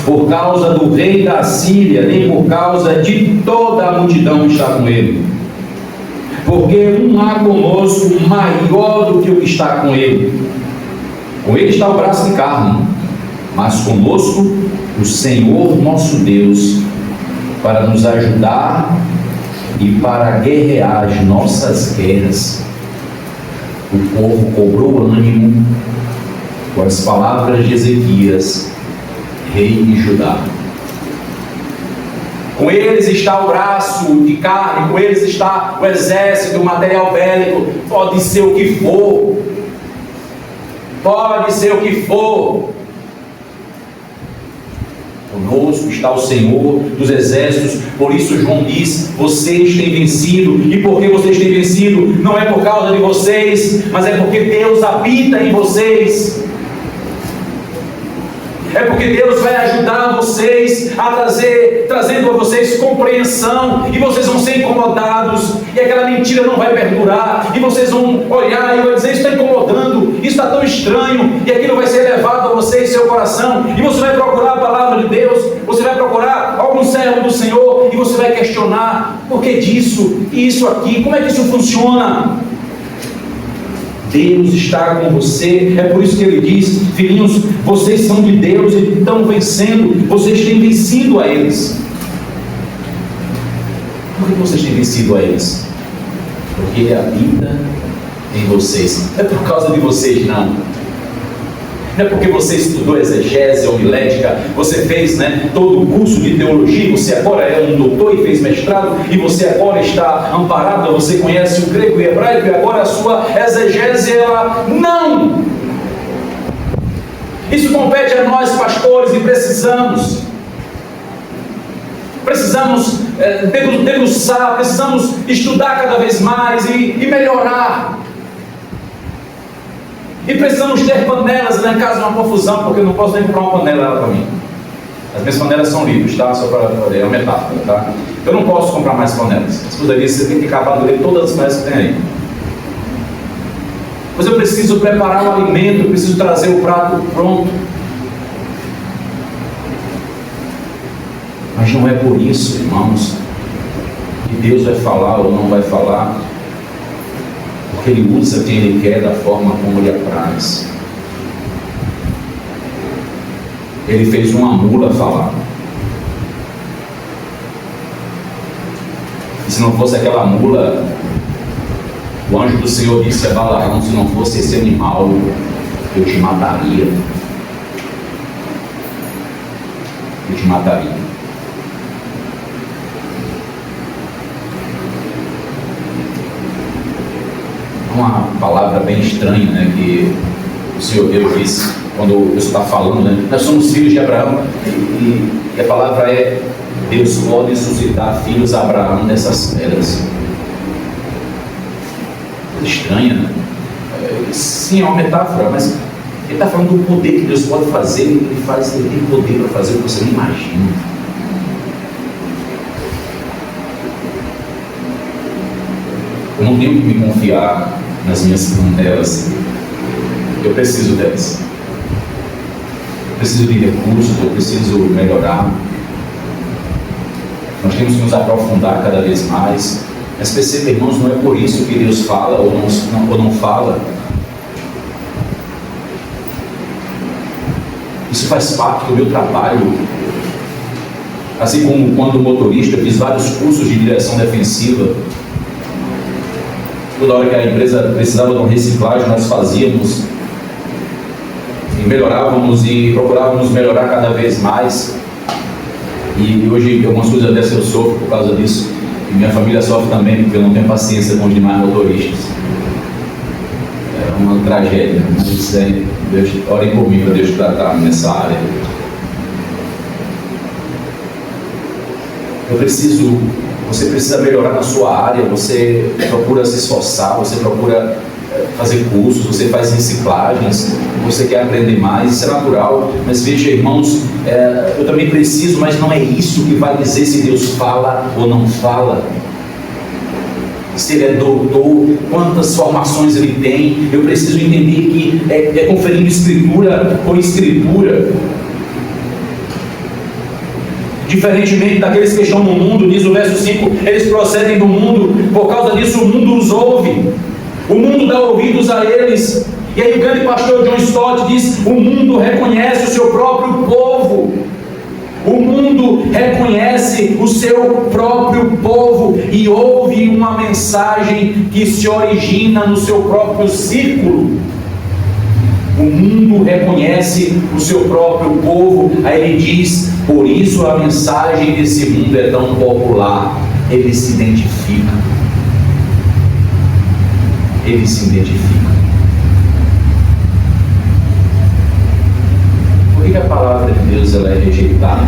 por causa do rei da Síria, nem por causa de toda a multidão que está com ele. Porque um há conosco maior do que o que está com ele. Com ele está o braço de carne, mas conosco o Senhor nosso Deus, para nos ajudar e para guerrear as nossas guerras. O povo cobrou ânimo com as palavras de Ezequias, rei de Judá. Com eles está o braço de carne, com eles está o exército, o material bélico. Pode ser o que for, pode ser o que for. Conosco está o Senhor dos exércitos. Por isso João diz: vocês têm vencido. E porque vocês têm vencido, não é por causa de vocês, mas é porque Deus habita em vocês. É porque Deus vai ajudar vocês a trazendo a vocês compreensão, e vocês vão ser incomodados, e aquela mentira não vai perdurar, e vocês vão olhar e vão dizer: isso está incomodando, isso está tão estranho, e aquilo vai ser levado a você em seu coração, e você vai procurar a palavra de Deus, você vai procurar algum servo do Senhor, e você vai questionar: por que disso e isso aqui, como é que isso funciona? Deus está com você. É por isso que ele diz: filhinhos, vocês são de Deus e estão vencendo, vocês têm vencido a eles. Por que vocês têm vencido a eles? Porque ele habita em vocês. Não é por causa de vocês, não. Não é porque você estudou exegese, homilética, você fez todo o curso de teologia, você agora é um doutor e fez mestrado, e você agora está amparado, você conhece o grego e o hebraico, e agora a sua exegese, ela não! Isso compete a nós, pastores, e precisamos debruçar, precisamos estudar cada vez mais e melhorar. E precisamos ter panelas. Lá em casa é uma confusão, porque eu não posso nem comprar uma panela para mim. As minhas panelas são livres, tá? Só para é uma metáfora, tá? Eu não posso comprar mais panelas. A esposa disse: você tem que acabar de ler todas as panelas que tem aí. Mas eu preciso preparar o alimento, eu preciso trazer o prato pronto. Mas não é por isso, irmãos, que Deus vai falar ou não vai falar. Porque Ele usa quem Ele quer da forma como Ele apraz. Ele fez uma mula falar. E se não fosse aquela mula, o anjo do Senhor disse a Balaão: se não fosse esse animal, eu te mataria. Eu te mataria. Uma palavra bem estranha, que o Senhor Deus disse quando Deus está falando, nós somos filhos de Abraão, e a palavra é: Deus pode suscitar filhos a Abraão dessas pedras. Coisa estranha, sim, é uma metáfora, mas ele está falando do poder que Deus pode fazer. Ele tem poder para fazer o que você não imagina. Eu não tenho que me confiar nas minhas panelas. Eu preciso delas. Eu preciso de recursos, eu preciso melhorar. Nós temos que nos aprofundar cada vez mais. Mas perceba, irmãos, não é por isso que Deus fala ou não fala. Isso faz parte do meu trabalho. Assim como quando motorista, eu fiz vários cursos de direção defensiva. Toda hora que a empresa precisava de uma reciclagem, nós fazíamos e melhorávamos e procurávamos melhorar cada vez mais. E hoje algumas coisas dessas eu sofro por causa disso, e minha família sofre também, porque eu não tenho paciência com os demais motoristas. É uma tragédia. Mas Deus, orem por mim para Deus tratar nessa área. Você precisa melhorar na sua área, você procura se esforçar, você procura fazer cursos, você faz reciclagens, você quer aprender mais, isso é natural. Mas veja, irmãos, eu também preciso, mas não é isso que vai dizer se Deus fala ou não fala. Se ele é doutor, quantas formações ele tem. Eu preciso entender que é conferindo escritura com escritura. Diferentemente daqueles que estão no mundo, diz o verso 5, eles procedem do mundo, por causa disso o mundo os ouve. O mundo dá ouvidos a eles. E aí o grande pastor John Stott diz: o mundo reconhece o seu próprio povo. O mundo reconhece o seu próprio povo e ouve uma mensagem que se origina no seu próprio círculo. O mundo reconhece o seu próprio povo. Aí ele diz: por isso a mensagem desse mundo é tão popular. Ele se identifica. Ele se identifica. Por que a palavra de Deus ela é rejeitada?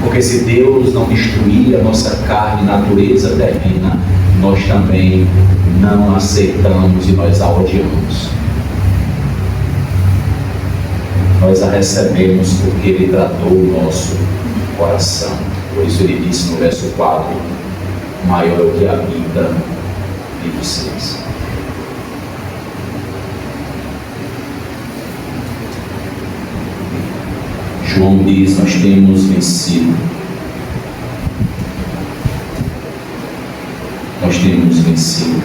Porque se Deus não destruir a nossa carne, natureza terrena, nós também não aceitamos e nós a odiamos. Nós a recebemos porque Ele tratou o nosso coração. Por isso Ele disse no verso 4: maior é o que habita em vocês. João diz: nós temos vencido. Nós temos vencido.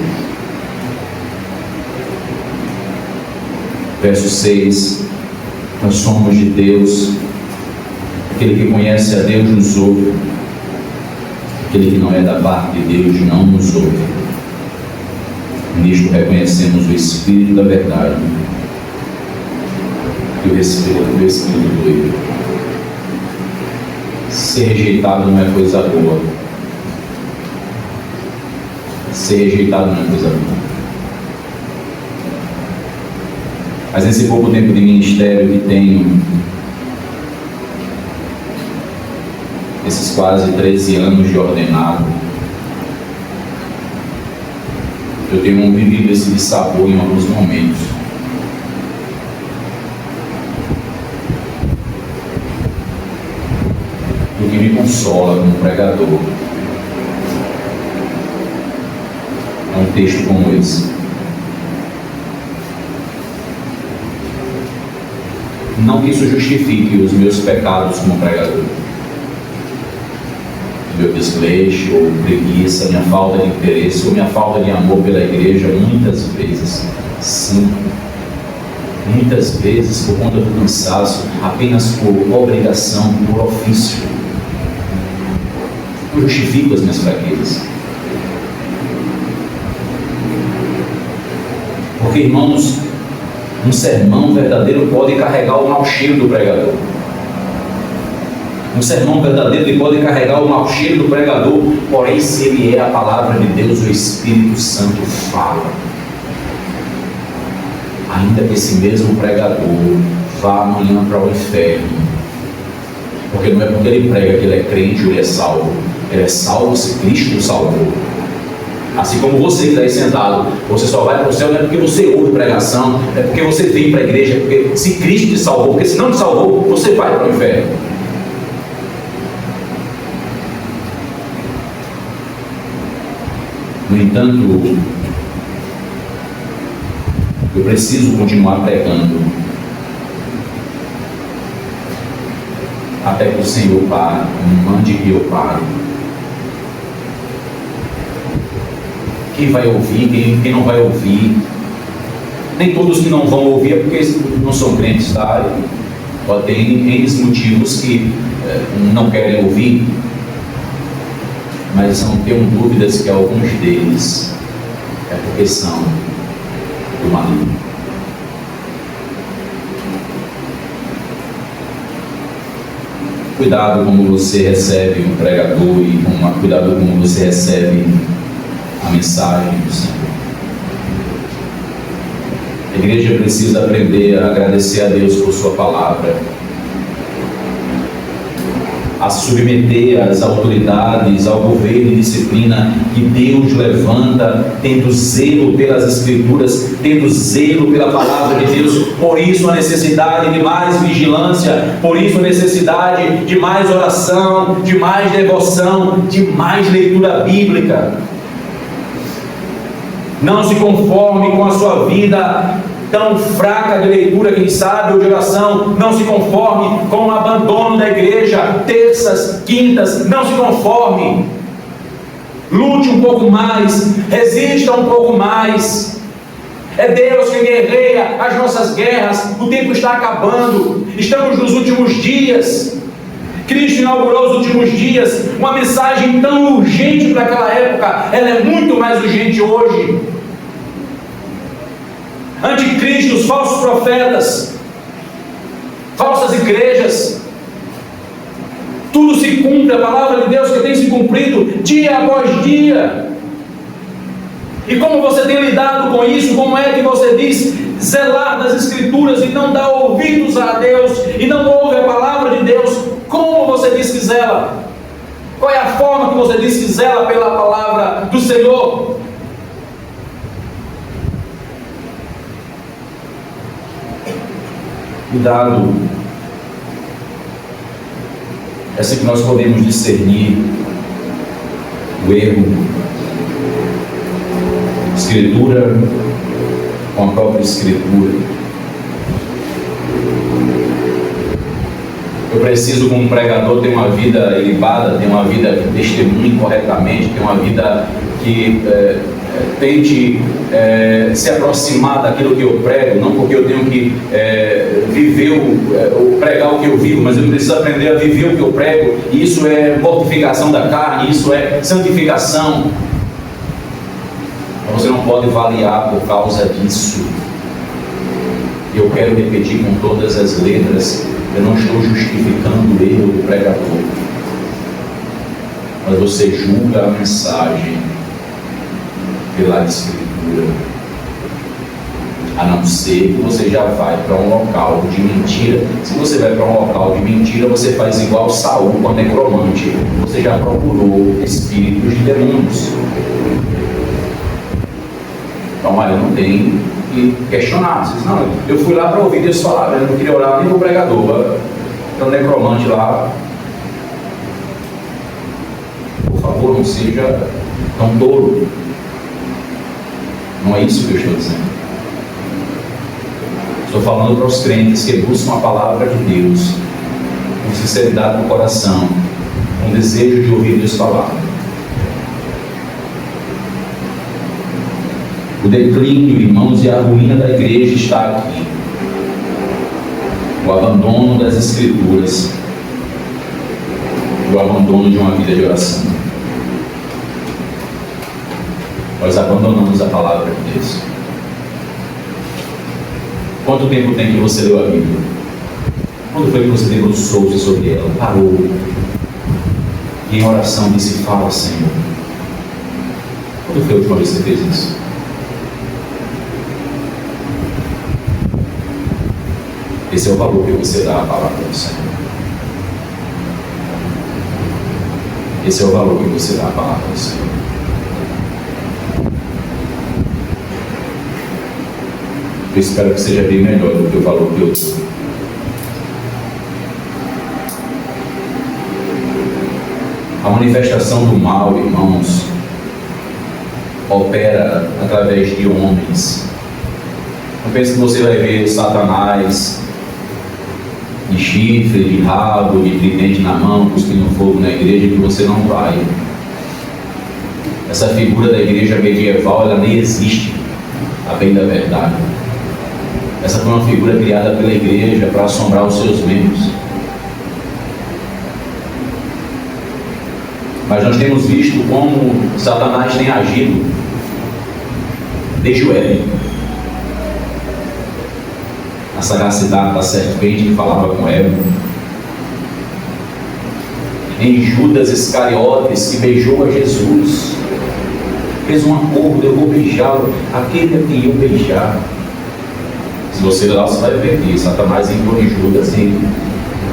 Verso 6: nós somos de Deus. Aquele que conhece a Deus nos ouve. Aquele que não é da parte de Deus não nos ouve. Nisto reconhecemos o Espírito da verdade e o Espírito do erro. Ser rejeitado não é coisa boa. Ser rejeitado não é coisa boa. Mas nesse pouco tempo de ministério que tenho, esses quase 13 anos de ordenado, eu tenho vivido esse dissabor em alguns momentos. O que me consola como pregador é um texto como esse. Não que isso justifique os meus pecados como pregador, meu desleixo ou preguiça, minha falta de interesse ou minha falta de amor pela igreja, muitas vezes, sim. Muitas vezes por conta do cansaço, apenas por obrigação, por ofício. Eu justifico as minhas fraquezas. Porque, irmãos, um sermão verdadeiro pode carregar o mau cheiro do pregador. Um sermão verdadeiro ele pode carregar o mau cheiro do pregador, porém, se ele é a palavra de Deus, o Espírito Santo fala. Ainda que esse mesmo pregador vá amanhã para o inferno, porque não é porque ele prega que ele é crente ou ele é salvo. Ele é salvo se Cristo o salvou. Assim como você que está aí sentado, você só vai para o céu não é porque você ouve pregação, é porque você vem para a igreja, porque se Cristo te salvou, porque se não te salvou, você vai para o inferno. No entanto, eu preciso continuar pregando até que o Senhor pare, mande que eu pare. Quem vai ouvir, quem não vai ouvir. Nem todos que não vão ouvir é porque não são crentes, tá? Pode ter N motivos que não querem ouvir, mas não tenho dúvidas que alguns deles é porque são do maligno. Cuidado como você recebe um pregador e cuidado como você recebe a mensagem do Senhor. A igreja precisa aprender a agradecer a Deus por sua palavra. a submeter as autoridades ao governo e disciplina que Deus levanta, tendo zelo pelas Escrituras, tendo zelo pela palavra de Deus. Por isso a necessidade de mais vigilância, por isso a necessidade de mais oração, de mais devoção, de mais leitura bíblica. Não se conforme com a sua vida tão fraca de leitura, quem sabe, ou de oração. Não se conforme com o abandono da igreja, terças, quintas. Não se conforme. Lute um pouco mais, resista um pouco mais. É Deus quem guerreia as nossas guerras. O tempo está acabando, estamos nos últimos dias. Cristo inaugurou os últimos dias. Uma mensagem tão urgente para aquela época, ela é muito mais urgente hoje. Anticristo, os falsos profetas, falsas igrejas, tudo se cumpre, a palavra de Deus que tem se cumprido dia após dia. E como você tem lidado com isso? Como é que você diz zelar das Escrituras e não dá ouvidos a Deus e não ouve a palavra de Deus? Como você diz que zela? Qual é a forma que você diz que zela pela palavra do Senhor? Cuidado, é assim que nós podemos discernir o erro. Escritura com a própria Escritura. Eu preciso, como pregador, ter uma vida ilibada, ter uma vida que testemunhe corretamente, ter uma vida que tente se aproximar daquilo que eu prego, não porque eu tenho que viver ou pregar o que eu vivo, mas eu preciso aprender a viver o que eu prego. E isso é mortificação da carne, isso é santificação. Então você não pode variar por causa disso. Eu quero repetir com todas as letras, eu não estou justificando o erro do pregador, mas você julga a mensagem pela Escritura, a não ser que você já vai para um local de mentira. Se você vai para um local de mentira, você faz igual Saul com a necromante, você já procurou espíritos de demônios. Então, olha, não tem que questionar. Você diz, não, eu fui lá para ouvir Deus falar, eu não queria orar nem para o pregador, tem um necromante lá. Por favor, não seja tão tolo. Não é isso que eu estou dizendo. Estou falando para os crentes que buscam a palavra de Deus com sinceridade no coração, com desejo de ouvir Deus falar. O declínio, irmãos, e a ruína da igreja está aqui. O abandono das Escrituras, o abandono de uma vida de oração. Nós abandonamos a palavra de Deus. Quanto tempo tem que você leu a Bíblia? Quando foi que você debruçou-se sobre ela? Parou. E em oração disse, fala, Senhor. Quando foi a última vez que você fez isso? Esse é o valor que você dá à palavra do Senhor. Esse é o valor que você dá à palavra do Senhor. Eu espero que seja bem melhor do que o valor que eu dou. A manifestação do mal, irmãos, opera através de homens. Não pense que você vai ver Satanás de chifre, de rabo, de tridente na mão, cuspindo fogo na igreja, que você não vai. Essa figura da igreja medieval, ela nem existe, a bem da verdade. Essa foi uma figura criada pela igreja para assombrar os seus membros. Mas nós temos visto como Satanás tem agido desde o Éden. A sagacidade da serpente que falava com Eva. Em Judas Iscariotes, que beijou a Jesus, fez um acordo, eu vou beijá-lo, aquele a quem eu beijar. Se você ler lá, você vai ver que Satanás entrou em Judas e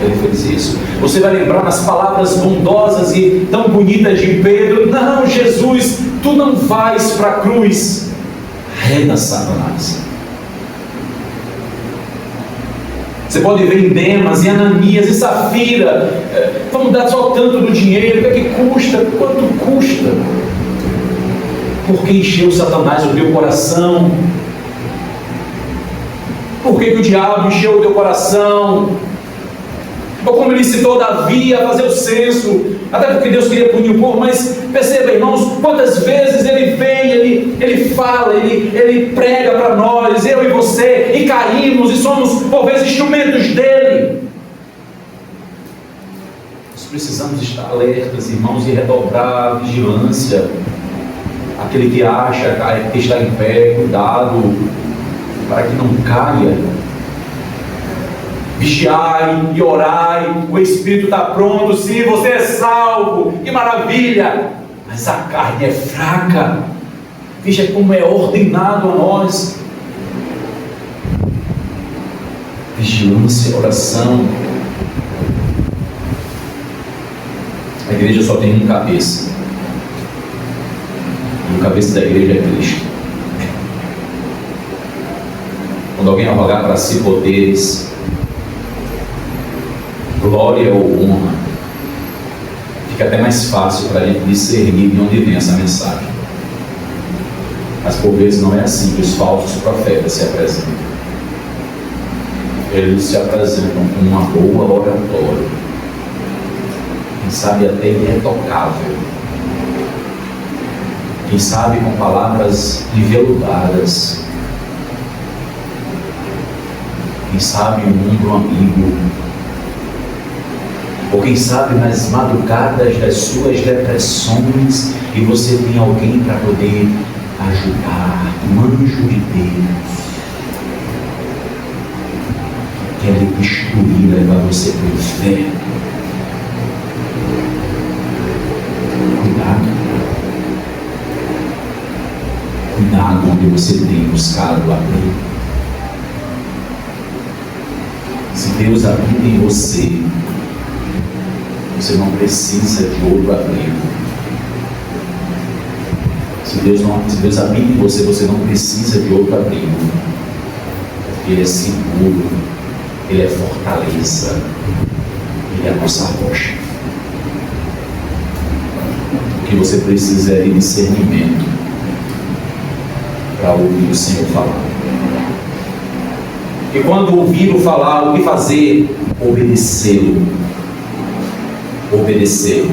ele fez isso. Você vai lembrar nas palavras bondosas e tão bonitas de Pedro: não, Jesus, tu não vais para a cruz. Reda Satanás. Você pode ver em Demas, em Ananias, em Safira: vamos dar só tanto do dinheiro, o que é que custa? Quanto custa? Por que encheu Satanás o teu coração? Por que o diabo encheu o teu coração? Ou como ele citou Davi a fazer o censo, até porque Deus queria punir o povo, mas perceba, irmãos, quantas vezes ele vem, ele fala, ele prega para nós, eu e você, e caímos, e somos por vezes instrumentos dele. Nós precisamos estar alertas, irmãos, e redobrar a vigilância. Aquele que acha que está em pé, cuidado, para que não caia. Vigiai e orai, o Espírito está pronto, sim, você é salvo, que maravilha, mas a carne é fraca. Veja como é ordenado a nós. Vigilância, oração. A igreja só tem um cabeça, e o cabeça da igreja é Cristo. Quando alguém arrogar para si poderes, glória ou honra, fica até mais fácil para a gente discernir de onde vem essa mensagem. Mas por vezes não é assim que os falsos profetas se apresentam. Eles se apresentam com uma boa oratória, quem sabe até irretocável, quem sabe com palavras enveludadas, quem sabe um ombro amigo, ou quem sabe nas madrugadas das suas depressões, e você tem alguém para poder ajudar, um anjo de Deus, que quer lhe destruir, levar você para o inferno. Cuidado onde você tem buscado abrir. Se Deus habita em você, você não precisa de outro abrigo. Se Deus habita em você, você não precisa de outro abrigo. Ele é seguro, Ele é fortaleza, Ele é a nossa rocha. O que você precisa é de discernimento para ouvir o Senhor falar. E quando ouvir-o falar, o que fazer? Obedecê-lo. Obedecê-lo.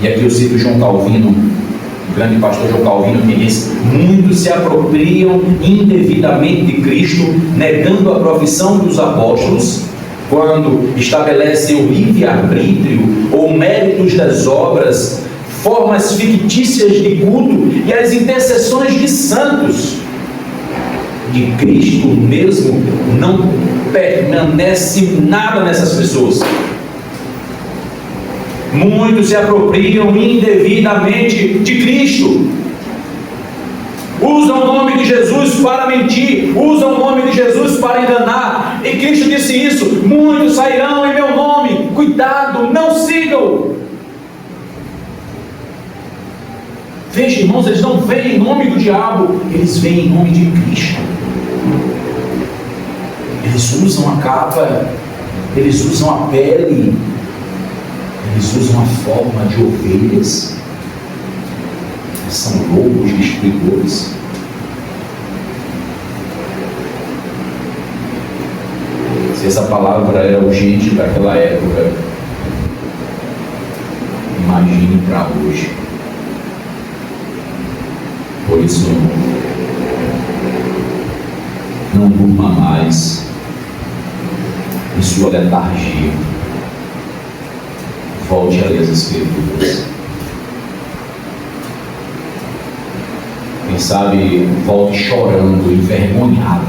E aqui eu cito João Calvino, o grande pastor João Calvino, que diz: muitos se apropriam indevidamente de Cristo, negando a profissão dos apóstolos, quando estabelecem o livre-arbítrio ou méritos das obras, formas fictícias de culto e as intercessões de santos. De Cristo mesmo não permanece nada nessas pessoas. Muitos se apropriam indevidamente de Cristo, usam o nome de Jesus para mentir, usam o nome de Jesus para enganar, e Cristo disse isso: muitos sairão em meu nome, cuidado, não sigam. Veja, irmãos, eles não vêm em nome do diabo, eles vêm em nome de Cristo. Eles usam a capa, eles usam a pele, eles usam a forma de ovelhas, eles são lobos destruidores. Se essa palavra era urgente para aquela época, imagine para hoje. Por isso, não durma mais em sua letargia. Volte a ler as Escrituras. Quem sabe volte chorando, envergonhado,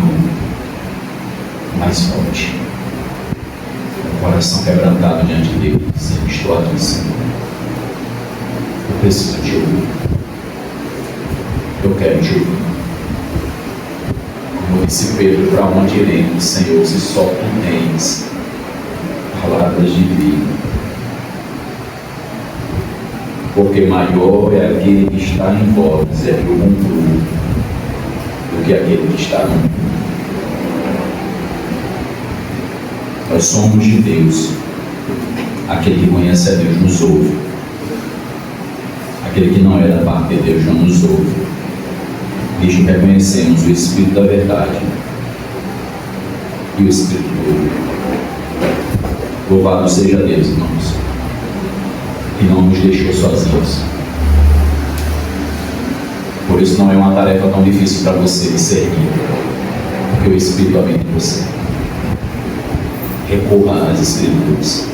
mas volte com o coração quebrantado diante dele. Senhor, estou aqui, Senhor. Eu preciso te ouvir. Eu quero te ouvir. Como disse Pedro: para onde iremos, Senhor, se só tu tens palavras palavras de vida. Porque maior é aquele que está em vós, é que eu concluo, do que aquele que está no mundo. Nós somos de Deus. Aquele que conhece a Deus nos ouve. Aquele que não é da parte de Deus não nos ouve. Visto que reconhecemos o Espírito da verdade e o Espírito do Louvado seja Deus, irmãos, que não nos deixou sozinhos. Por isso não é uma tarefa tão difícil para você discernir, porque o Espírito habita em você. Recorra às Escrituras.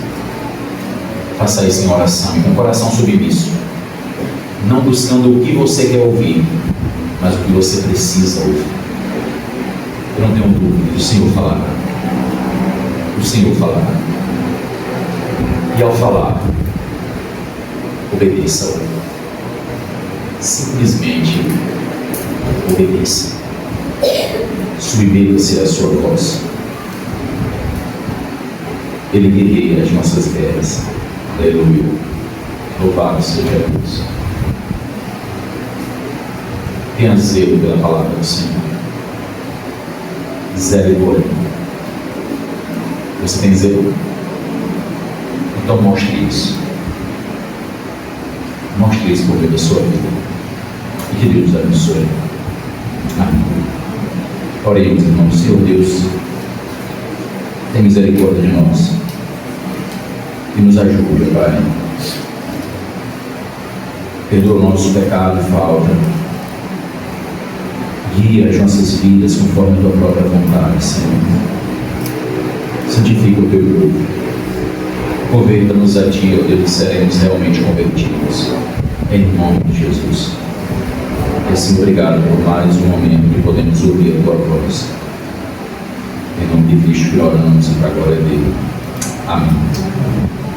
Faça isso em oração e com o coração submisso, não buscando o que você quer ouvir, mas o que você precisa ouvir. Eu não tenho dúvida, o Senhor falará. O Senhor falará. E ao falar, obedeça-o. Simplesmente obedeça. Submeta-se à sua voz. Ele guerreia as nossas guerras. Aleluia. Louvado seja Deus. Tenha zelo pela palavra do Senhor. Zelo e glória. Você tem zelo? Então mostre isso. Mostre isso por meio da sua vida. E que Deus abençoe. Amém. Oremos, irmãos. Senhor Deus, tem misericórdia de nós. E nos ajude, Pai. Perdoa o nosso pecado e falta. Guia as nossas vidas conforme a tua própria vontade, Senhor. Santifica o teu povo. Converta-nos a ti, ó Deus, que seremos realmente convertidos. Em nome de Jesus. E assim, obrigado por mais um momento que podemos ouvir a tua voz. Em nome de Cristo que oramos e para a glória dele. Amém.